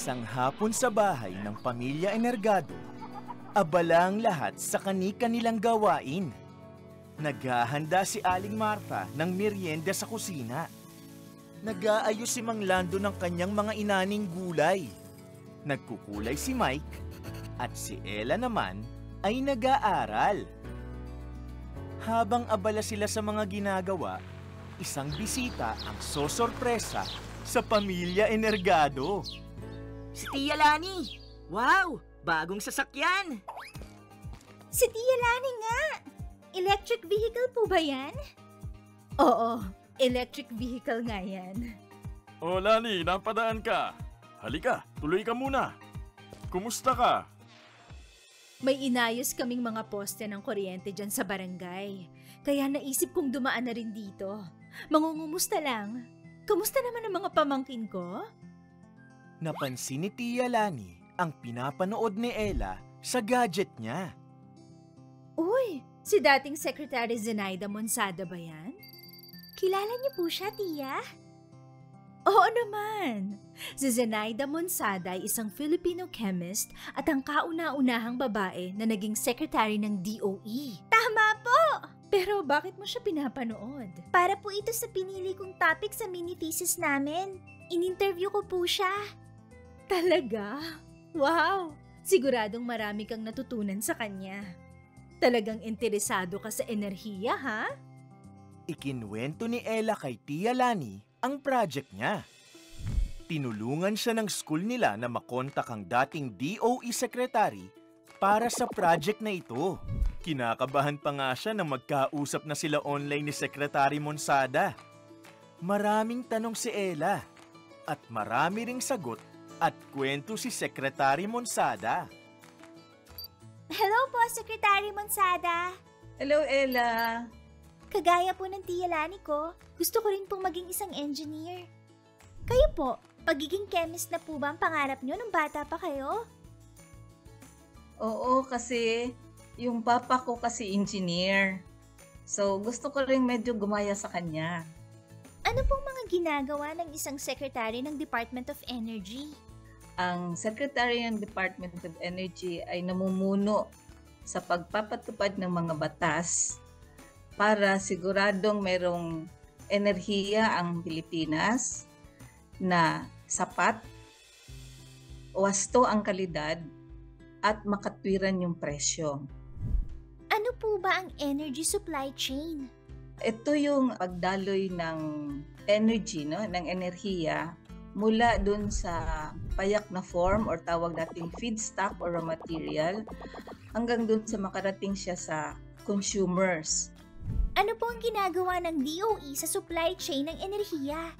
Isang hapon sa bahay ng pamilya Energado, abala ang lahat sa kani-kanilang gawain. Naghahanda si Aling Martha ng merienda sa kusina. Nag-aayos si Mang Lando ng kanyang mga inaning gulay. Nagkukulay si Mike at si Ella naman ay nag-aaral. Habang abala sila sa mga ginagawa, isang bisita ang sosorpresa sa pamilya Energado. Si Tia Lani! Wow! Bagong sasakyan! Si Tia Lani nga! Electric vehicle po ba yan? Oo, electric vehicle nga yan. O Lani, napadaan ka. Halika, tuloy ka muna. Kumusta ka? May inayos kaming mga poste ng kuryente dyan sa barangay. Kaya naisip kong dumaan na rin dito. Mangungumusta lang. Kamusta naman ang mga pamangkin ko? Napansin ni Tia Lani ang pinapanood ni Ella sa gadget niya. Uy, si dating Secretary Zenaida Monsada ba yan? Kilala niyo po siya, Tia? Oo naman. Si Zenaida Monsada ay isang Filipino chemist at ang kauna-unahang babae na naging secretary ng DOE. Tama po! Pero bakit mo siya pinapanood? Para po ito sa pinili kong topic sa mini-thesis namin. In-interview ko po siya. Talaga? Wow! Siguradong marami kang natutunan sa kanya. Talagang interesado ka sa enerhiya, ha? Ikinwento ni Ella kay Tia Lani ang project niya. Tinulungan siya ng school nila na makontak ang dating DOE secretary para sa project na ito. Kinakabahan pa nga siya na magkausap na sila online ni Secretary Monsada. Maraming tanong si Ella at marami ring sagot at kwento si Secretary Monsada. Hello po, Secretary Monsada. Hello, Ella. Kagaya po ng Tia Lani ko, gusto ko rin pong maging isang engineer. Kayo po, pagiging chemist na po ba ang pangarap nyo nung bata pa kayo? Oo, kasi yung papa ko kasi engineer. So, gusto ko rin medyo gumaya sa kanya. Ano pong mga ginagawa ng isang secretary ng Department of Energy? Ang Secretary ng Department of Energy ay namumuno sa pagpapatupad ng mga batas para siguradong merong enerhiya ang Pilipinas na sapat, wasto ang kalidad, at makatwiran yung presyo. Ano po ba ang energy supply chain? Ito yung pagdaloy ng energy, no, ng enerhiya mula dun sa payak na form or tawag nating feedstock or raw material hanggang dun sa makarating siya sa consumers. Ano po ang ginagawa ng DOE sa supply chain ng enerhiya?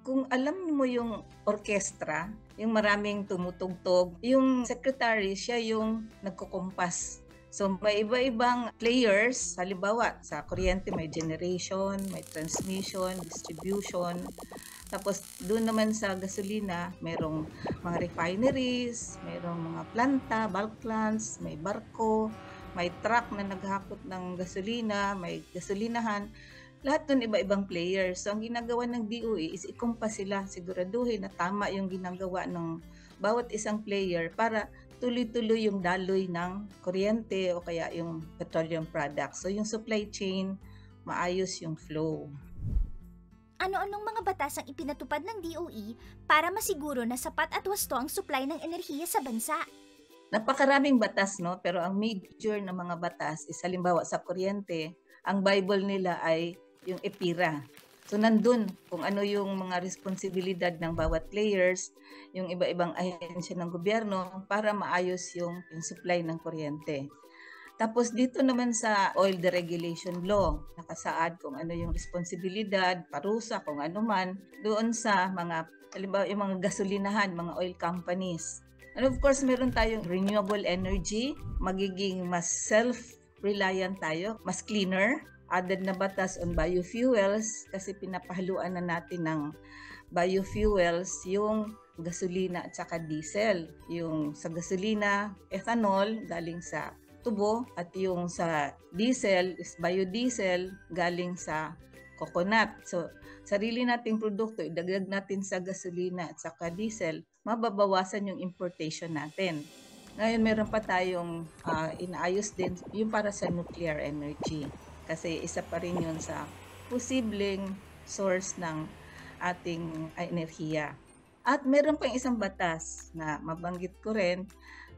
Kung alam mo yung orkestra, yung maraming tumutugtog, yung secretary, siya yung nagkukumpas. So may iba-ibang players, halimbawa sa kuryente may generation, may transmission, distribution. Tapos doon naman sa gasolina, mayroong mga refineries, mayroong mga planta, bulk plants, may barko, may truck na naghakot ng gasolina, may gasolinahan. Lahat doon iba-ibang players. So ang ginagawa ng DOE is ikumpas sila, siguraduhin na tama yung ginagawa ng bawat isang player para tuloy-tuloy yung daloy ng kuryente o kaya yung petroleum products. So yung supply chain, maayos yung flow. Ano-anong mga batas ang ipinatupad ng DOE para masiguro na sapat at wasto ang supply ng enerhiya sa bansa? Napakaraming batas, no? Pero ang major na mga batas is halimbawa sa kuryente, ang Bible nila ay yung EPIRA. So nandun kung ano yung mga responsibilidad ng bawat players, yung iba-ibang ahensya ng gobyerno para maayos yung supply ng kuryente. Tapos dito naman sa oil deregulation law, nakasaad kung ano yung responsibilidad, parusa, kung ano man, doon sa mga, halimbawa yung mga gasolinahan, mga oil companies. And of course, meron tayong renewable energy, magiging mas self-reliant tayo, mas cleaner. Added na batas on biofuels kasi pinapahaluan na natin ng biofuels yung gasolina at saka diesel. Yung sa gasolina, ethanol galing sa tubo at yung sa diesel is biodiesel galing sa coconut. So, sarili nating produkto, idagdag natin sa gasolina at saka diesel, mababawasan yung importation natin. Ngayon, meron pa tayong inaayos din yung para sa nuclear energy. Kasi isa pa rin yun sa posibleng source ng ating enerhiya. At meron pang isang batas na mabanggit ko rin,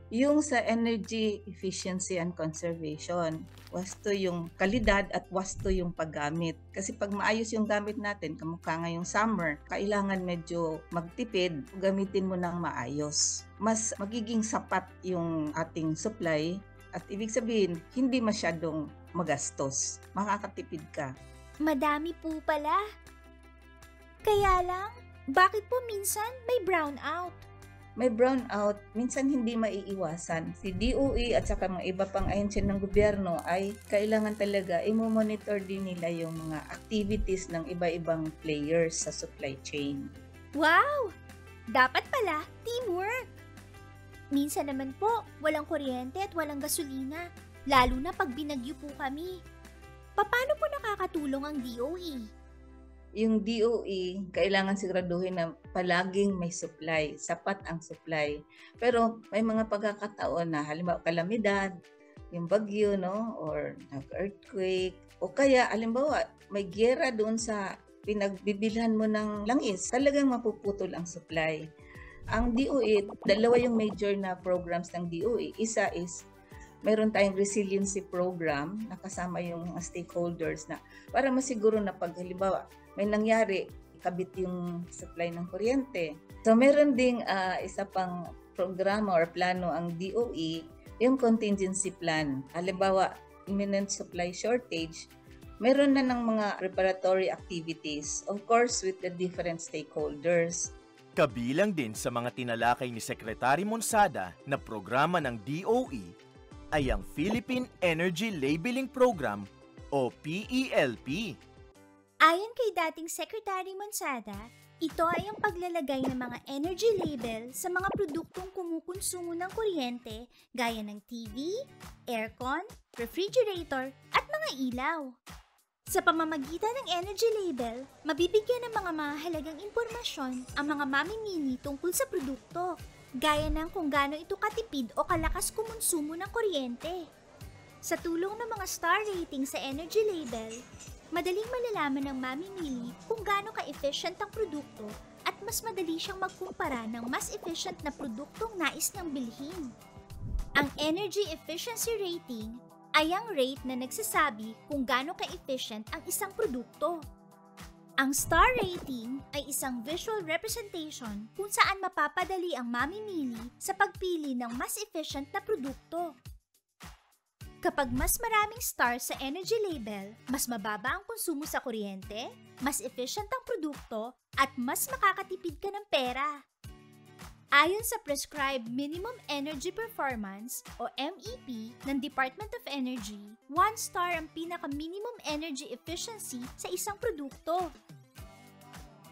yung sa energy efficiency and conservation. Wasto yung kalidad at wasto yung paggamit. Kasi pag maayos yung gamit natin, kamukha ngayong summer, kailangan medyo magtipid, gamitin mo ng maayos. Mas magiging sapat yung ating supply at ibig sabihin, hindi masyadong magastos. Makakatipid ka. Madami po pala. Kaya lang, bakit po minsan may brownout? May brownout, minsan hindi maiiwasan. Si DOE at saka mga iba pang ahensya ng gobyerno ay kailangan talaga i-monitor din nila yung mga activities ng iba-ibang players sa supply chain. Wow! Dapat pala, teamwork! Minsan naman po, walang kuryente at walang gasolina, lalo na pag binagyo po kami. Paano po nakakatulong ang DOE? Yung DOE, kailangan siguraduhin na palaging may supply, sapat ang supply. Pero may mga pagkakataon na halimbawa kalamidad, yung bagyo, no? Or nag-earthquake, o kaya halimbawa may giyera doon sa pinagbibilhan mo ng langis, talagang mapuputol ang supply. Ang DOE, dalawa yung major na programs ng DOE. Isa is meron tayong resiliency program na kasama yung mga stakeholders na para masiguro na pag halimbawa may nangyari, ikabit yung supply ng kuryente. So meron ding isa pang programa or plano ang DOE, yung contingency plan. Halimbawa, imminent supply shortage, meron na ng mga preparatory activities, of course with the different stakeholders. Kabilang din sa mga tinalakay ni Secretary Monsada na programa ng DOE ay ang Philippine Energy Labeling Program o PELP. Ayon kay dating Secretary Monsada, ito ay ang paglalagay ng mga energy label sa mga produktong kumukonsumo ng kuryente gaya ng TV, aircon, refrigerator at mga ilaw. Sa pamamagitan ng energy label, mabibigyan ng mga mahalagang impormasyon ang mga mamimili tungkol sa produkto, gaya ng kung gaano ito katipid o kalakas kumonsumo ng kuryente. Sa tulong ng mga star rating sa energy label, madaling malalaman ng mamimili kung gaano ka-efficient ang produkto at mas madali siyang magkumpara ng mas efficient na produktong nais niyang bilhin. Ang Energy Efficiency Rating ay ang rate na nagsasabi kung gaano ka-efficient ang isang produkto. Ang star rating ay isang visual representation kung saan mapapadali ang mamimili sa pagpili ng mas efficient na produkto. Kapag mas maraming stars sa energy label, mas mababa ang konsumo sa kuryente, mas efficient ang produkto, at mas makakatipid ka ng pera. Ayon sa Prescribed Minimum Energy Performance o MEP ng Department of Energy, 1 star ang pinaka-minimum energy efficiency sa isang produkto.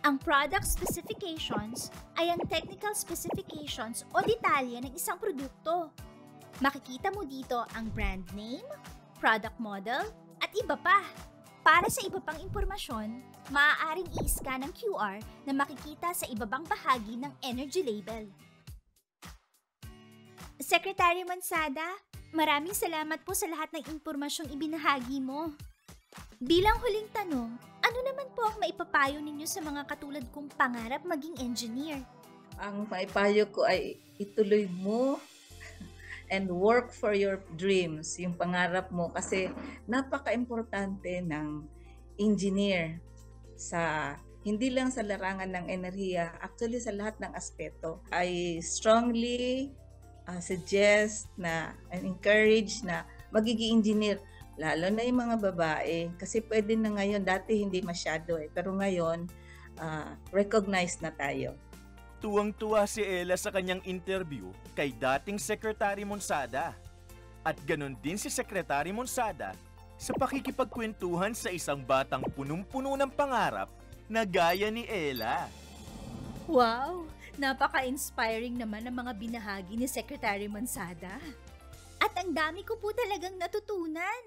Ang product specifications ay ang technical specifications o detalye ng isang produkto. Makikita mo dito ang brand name, product model, at iba pa. Para sa iba pang impormasyon, maaaring i-scan ang QR na makikita sa ibabang bahagi ng energy label. Secretary Monsada, maraming salamat po sa lahat ng impormasyong ibinahagi mo. Bilang huling tanong, ano naman po ang maipapayo ninyo sa mga katulad kong pangarap maging engineer? Ang maipayo ko ay ituloy mo and work for your dreams, yung pangarap mo, kasi napaka-importante ng engineer sa hindi lang sa larangan ng enerhiya, actually sa lahat ng aspeto. I strongly suggest na and encourage na magiging engineer, lalo na yung mga babae, kasi pwede na ngayon, dati hindi masyado pero ngayon recognized na tayo. Tuwang-tuwa si Ella sa kanyang interview kay dating Secretary Monsada. At ganon din si Secretary Monsada sa pakikipagkwentuhan sa isang batang punong-puno ng pangarap na gaya ni Ella. Wow! Napaka-inspiring naman ang mga binahagi ni Secretary Monsada. At ang dami ko po talagang natutunan.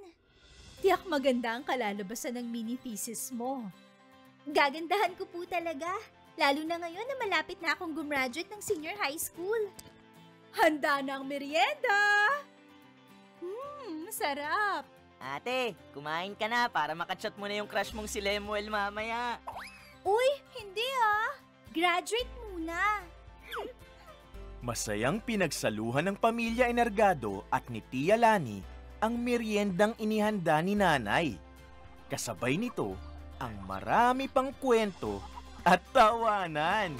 Tiyak maganda ang kalalabasan ng mini thesis mo. Gagandahan ko po talaga. Lalo na ngayon na malapit na akong gumraduate ng senior high school. Handa na ang merienda! Sarap! Ate, kumain ka na para makachat mo na yung crush mong si Lemuel mamaya. Uy, hindi Graduate muna. Masayang pinagsaluhan ng pamilya Energado at ni Tia Lani ang meriendang inihanda ni Nanay. Kasabay nito ang marami pang kwento at tawanan.